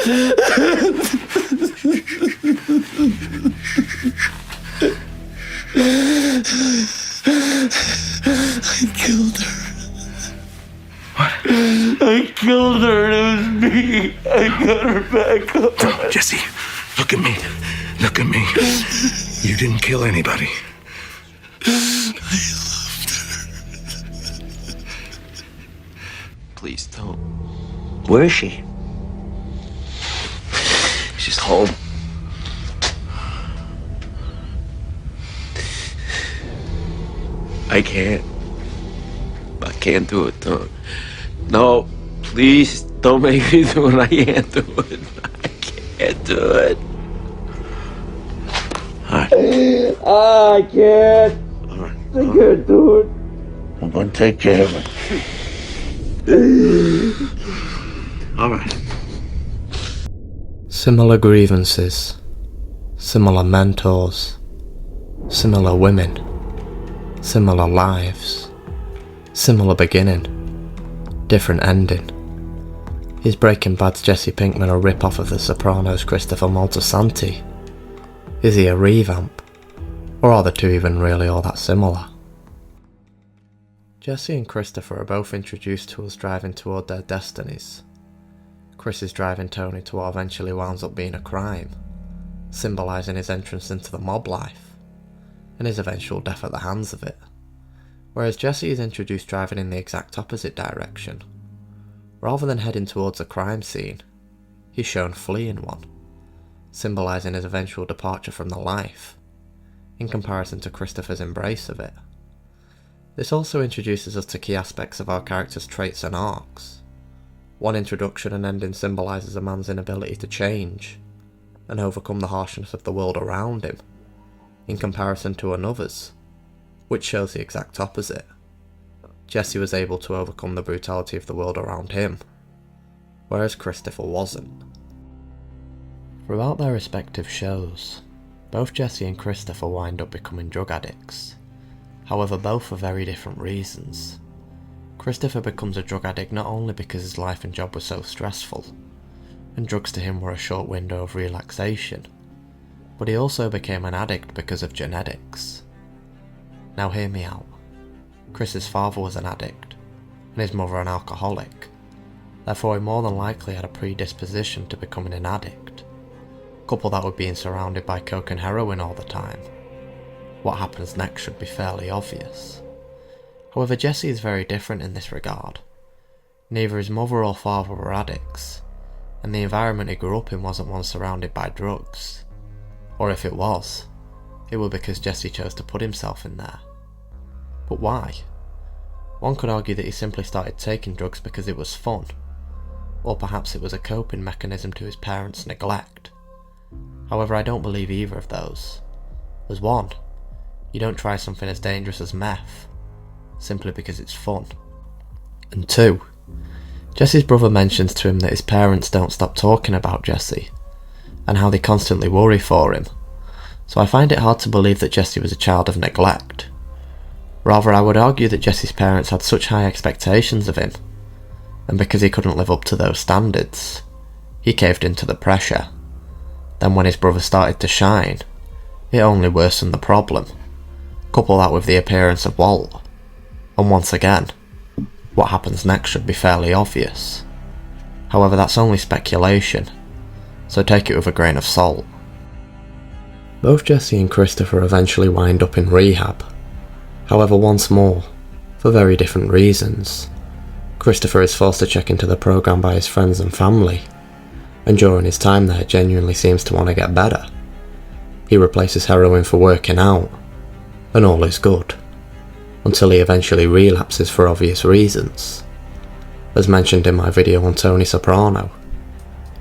I killed her. What? I killed her and it was me. I got her back up. No, Jesse, look at me. Look at me. You didn't kill anybody. I loved her. Please don't. Where is she? She's home. I can't do it. Don't. No, please don't make me do it. I can't do it. I can't do it. I can't. All right. I can't do it. I'm going to take care of it. All right. Similar grievances, similar mentors, similar women, similar lives, similar beginning, different ending. Is Breaking Bads Jesse Pinkman a rip-off of the Sopranos Christopher Moltisanti? Is he a revamp? Or are the two even really all that similar? Jesse and Christopher are both introduced to us driving toward their destinies. Chris is driving Tony to what eventually winds up being a crime, symbolising his entrance into the mob life, and his eventual death at the hands of it. Whereas Jesse is introduced driving in the exact opposite direction. Rather than heading towards a crime scene, he's shown fleeing one, symbolising his eventual departure from the life, in comparison to Christopher's embrace of it. This also introduces us to key aspects of our characters' traits and arcs. One introduction and ending symbolises a man's inability to change, and overcome the harshness of the world around him, in comparison to another's, which shows the exact opposite. Jesse was able to overcome the brutality of the world around him, whereas Christopher wasn't. Throughout their respective shows, both Jesse and Christopher wind up becoming drug addicts, however both for very different reasons. Christopher becomes a drug addict not only because his life and job were so stressful, and drugs to him were a short window of relaxation, but he also became an addict because of genetics. Now hear me out. Chris's father was an addict, and his mother an alcoholic, therefore he more than likely had a predisposition to becoming an addict. Couple that with being surrounded by coke and heroin all the time. What happens next should be fairly obvious. However, Jesse is very different in this regard. Neither his mother or father were addicts, and the environment he grew up in wasn't one surrounded by drugs. Or if it was because Jesse chose to put himself in there. But why? One could argue that he simply started taking drugs because it was fun, or perhaps it was a coping mechanism to his parents' neglect. However, I don't believe either of those. As one, you don't try something as dangerous as meth, simply because it's fun. And two, Jesse's brother mentions to him that his parents don't stop talking about Jesse, and how they constantly worry for him, so I find it hard to believe that Jesse was a child of neglect. Rather, I would argue that Jesse's parents had such high expectations of him, and because he couldn't live up to those standards, he caved into the pressure. Then when his brother started to shine, it only worsened the problem. Couple that with the appearance of Walt, and once again, what happens next should be fairly obvious. However, that's only speculation, so take it with a grain of salt. Both Jesse and Christopher eventually wind up in rehab. However, once more, for very different reasons. Christopher is forced to check into the program by his friends and family, and during his time there genuinely seems to want to get better. He replaces heroin for working out, and all is good, until he eventually relapses for obvious reasons. As mentioned in my video on Tony Soprano,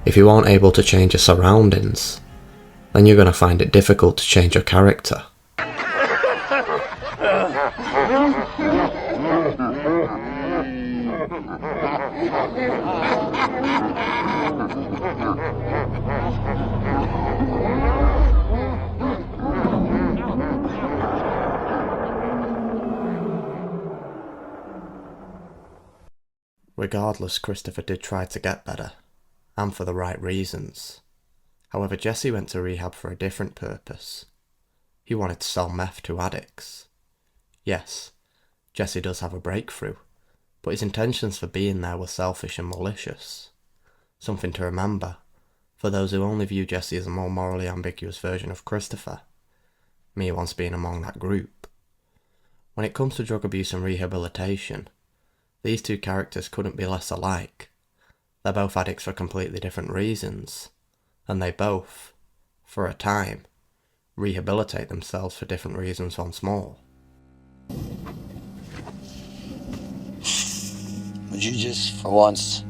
if you aren't able to change your surroundings, then you're going to find it difficult to change your character. Regardless, Christopher did try to get better, and for the right reasons. However, Jesse went to rehab for a different purpose. He wanted to sell meth to addicts. Yes, Jesse does have a breakthrough, but his intentions for being there were selfish and malicious. Something to remember, for those who only view Jesse as a more morally ambiguous version of Christopher, me once being among that group. When it comes to drug abuse and rehabilitation, these two characters couldn't be less alike. They're both addicts for completely different reasons, and they both, for a time, rehabilitate themselves for different reasons once more. Would you just, for once,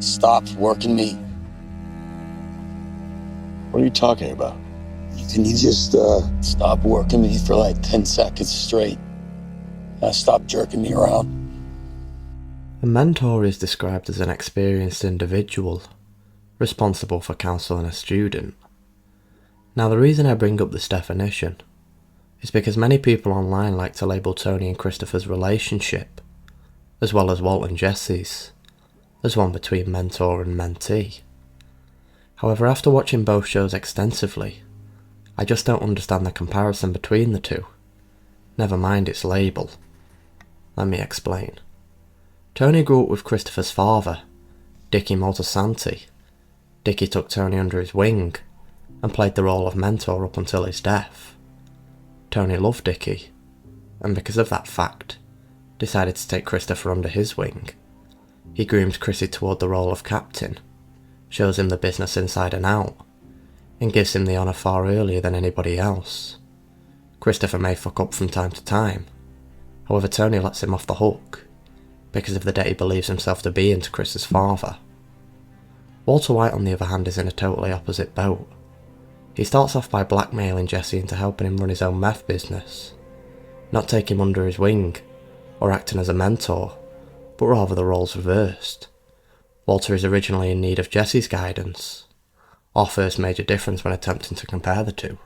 stop working me? What are you talking about? Can you just stop working me for like 10 seconds straight? Stop jerking me around. A mentor is described as an experienced individual, responsible for counselling a student. Now, the reason I bring up this definition is because many people online like to label Tony and Christopher's relationship, as well as Walt and Jesse's, as one between mentor and mentee. However, after watching both shows extensively, I just don't understand the comparison between the two. Never mind its label. Let me explain. Tony grew up with Christopher's father, Dickie Moltisanti. Dickie took Tony under his wing and played the role of mentor up until his death. Tony loved Dickie, and because of that fact, decided to take Christopher under his wing. He groomed Chrissy toward the role of captain, shows him the business inside and out, and gives him the honour far earlier than anybody else. Christopher may fuck up from time to time, however Tony lets him off the hook, because of the debt he believes himself to be into Chris's father. Walter White, on the other hand, is in a totally opposite boat. He starts off by blackmailing Jesse into helping him run his own meth business, not taking him under his wing, or acting as a mentor, but rather the roles reversed. Walter is originally in need of Jesse's guidance, our first major difference when attempting to compare the two.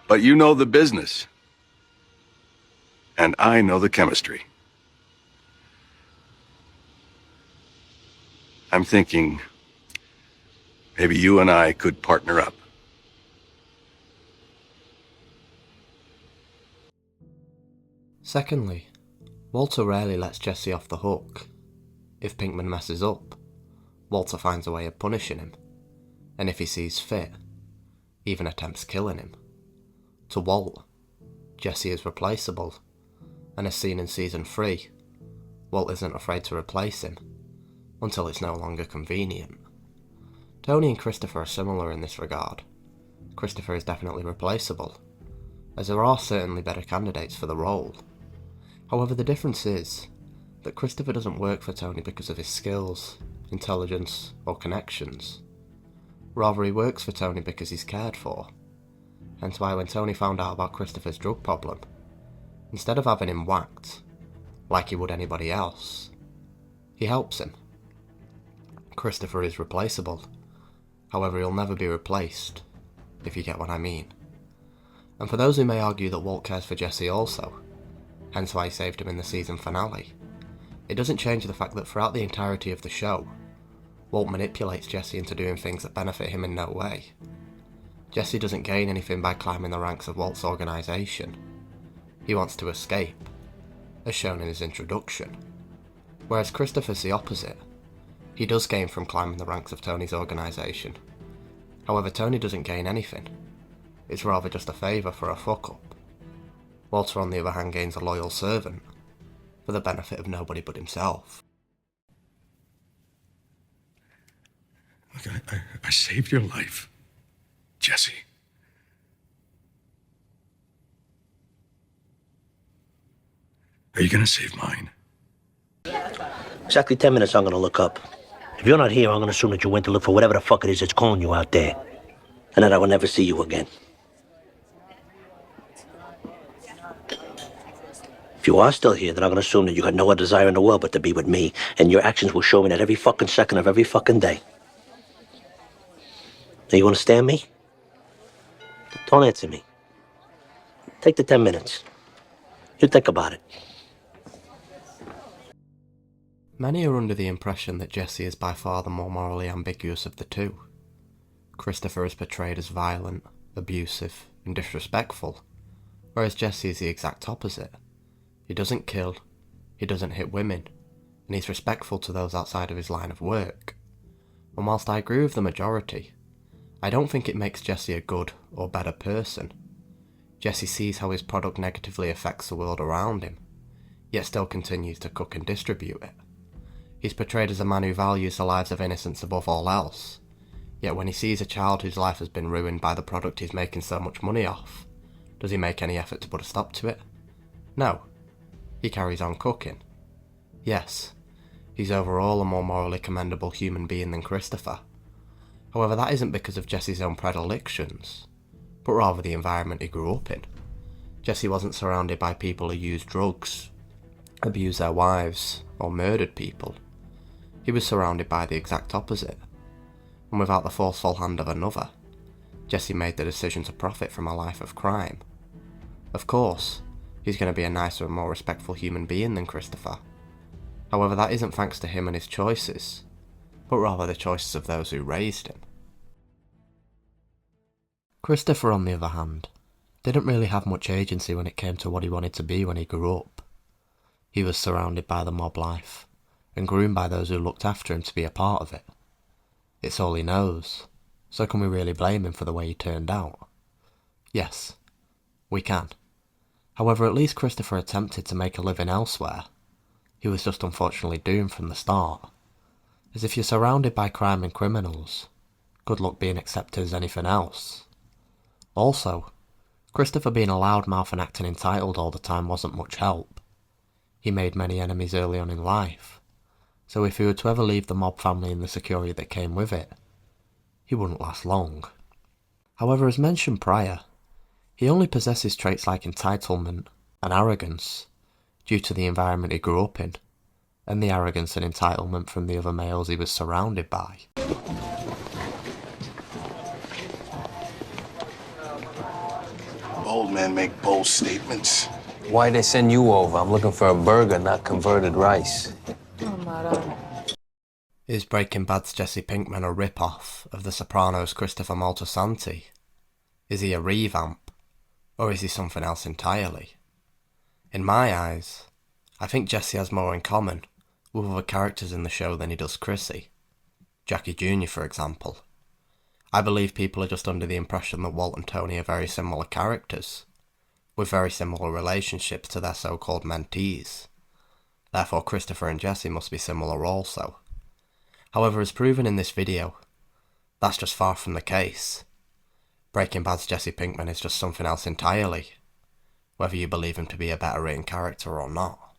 But you know the business. And I know the chemistry. I'm thinking maybe you and I could partner up. Secondly, Walter rarely lets Jesse off the hook. If Pinkman messes up, Walter finds a way of punishing him, and if he sees fit, even attempts killing him. To Walt, Jesse is replaceable, and as seen in Season 3, Walt isn't afraid to replace him, until it's no longer convenient. Tony and Christopher are similar in this regard. Christopher is definitely replaceable, as there are certainly better candidates for the role. However, the difference is that Christopher doesn't work for Tony because of his skills, intelligence, or connections. Rather, he works for Tony because he's cared for. Hence why when Tony found out about Christopher's drug problem, instead of having him whacked, like he would anybody else, he helps him. Christopher is replaceable, however he'll never be replaced, if you get what I mean. And for those who may argue that Walt cares for Jesse also, hence why he saved him in the season finale, it doesn't change the fact that throughout the entirety of the show, Walt manipulates Jesse into doing things that benefit him in no way. Jesse doesn't gain anything by climbing the ranks of Walt's organisation. He wants to escape, as shown in his introduction. Whereas Christopher's the opposite. He does gain from climbing the ranks of Tony's organisation. However, Tony doesn't gain anything. It's rather just a favour for a fuck-up. Walter, on the other hand, gains a loyal servant, for the benefit of nobody but himself. Look, I saved your life, Jesse. Are you gonna save mine? Exactly 10 minutes I'm gonna look up. If you're not here, I'm gonna assume that you went to look for whatever the fuck it is that's calling you out there. And that I will never see you again. If you are still here, then I'm gonna assume that you got no other desire in the world but to be with me. And your actions will show me that every fucking second of every fucking day. Now you understand me? Don't answer me. Take the 10 minutes. You think about it. Many are under the impression that Jesse is by far the more morally ambiguous of the two. Christopher is portrayed as violent, abusive, and disrespectful, whereas Jesse is the exact opposite. He doesn't kill, he doesn't hit women, and he's respectful to those outside of his line of work. And whilst I agree with the majority, I don't think it makes Jesse a good or better person. Jesse sees how his product negatively affects the world around him, yet still continues to cook and distribute it. He's portrayed as a man who values the lives of innocents above all else, yet when he sees a child whose life has been ruined by the product he's making so much money off, does he make any effort to put a stop to it? No. He carries on cooking. Yes, he's overall a more morally commendable human being than Christopher. However, that isn't because of Jesse's own predilections, but rather the environment he grew up in. Jesse wasn't surrounded by people who used drugs, abused their wives, or murdered people. He was surrounded by the exact opposite, and without the forceful hand of another, Jesse made the decision to profit from a life of crime. Of course, he's going to be a nicer and more respectful human being than Christopher. However, that isn't thanks to him and his choices, but rather the choices of those who raised him. Christopher, on the other hand, didn't really have much agency when it came to what he wanted to be when he grew up. He was surrounded by the mob life, and groomed by those who looked after him to be a part of it. It's all he knows, so can we really blame him for the way he turned out? Yes, we can. However, at least Christopher attempted to make a living elsewhere. He was just unfortunately doomed from the start. As if you're surrounded by crime and criminals, good luck being accepted as anything else. Also, Christopher being a loudmouth and acting entitled all the time wasn't much help. He made many enemies early on in life, so if he were to ever leave the mob family and the security that came with it, he wouldn't last long. However, as mentioned prior, he only possesses traits like entitlement and arrogance due to the environment he grew up in, and the arrogance and entitlement from the other males he was surrounded by. Bold men make bold statements. Why they send you over? I'm looking for a burger, not converted rice. Is Breaking Bads Jesse Pinkman a rip-off of the Sopranos Christopher Moltisanti? Is he a revamp? Or is he something else entirely? In my eyes, I think Jesse has more in common with other characters in the show than he does Chrissy. Jackie Jr., for example. I believe people are just under the impression that Walt and Tony are very similar characters, with very similar relationships to their so-called mentees. Therefore, Christopher and Jesse must be similar also. However, as proven in this video, that's just far from the case. Breaking Bad's Jesse Pinkman is just something else entirely, whether you believe him to be a better written character or not.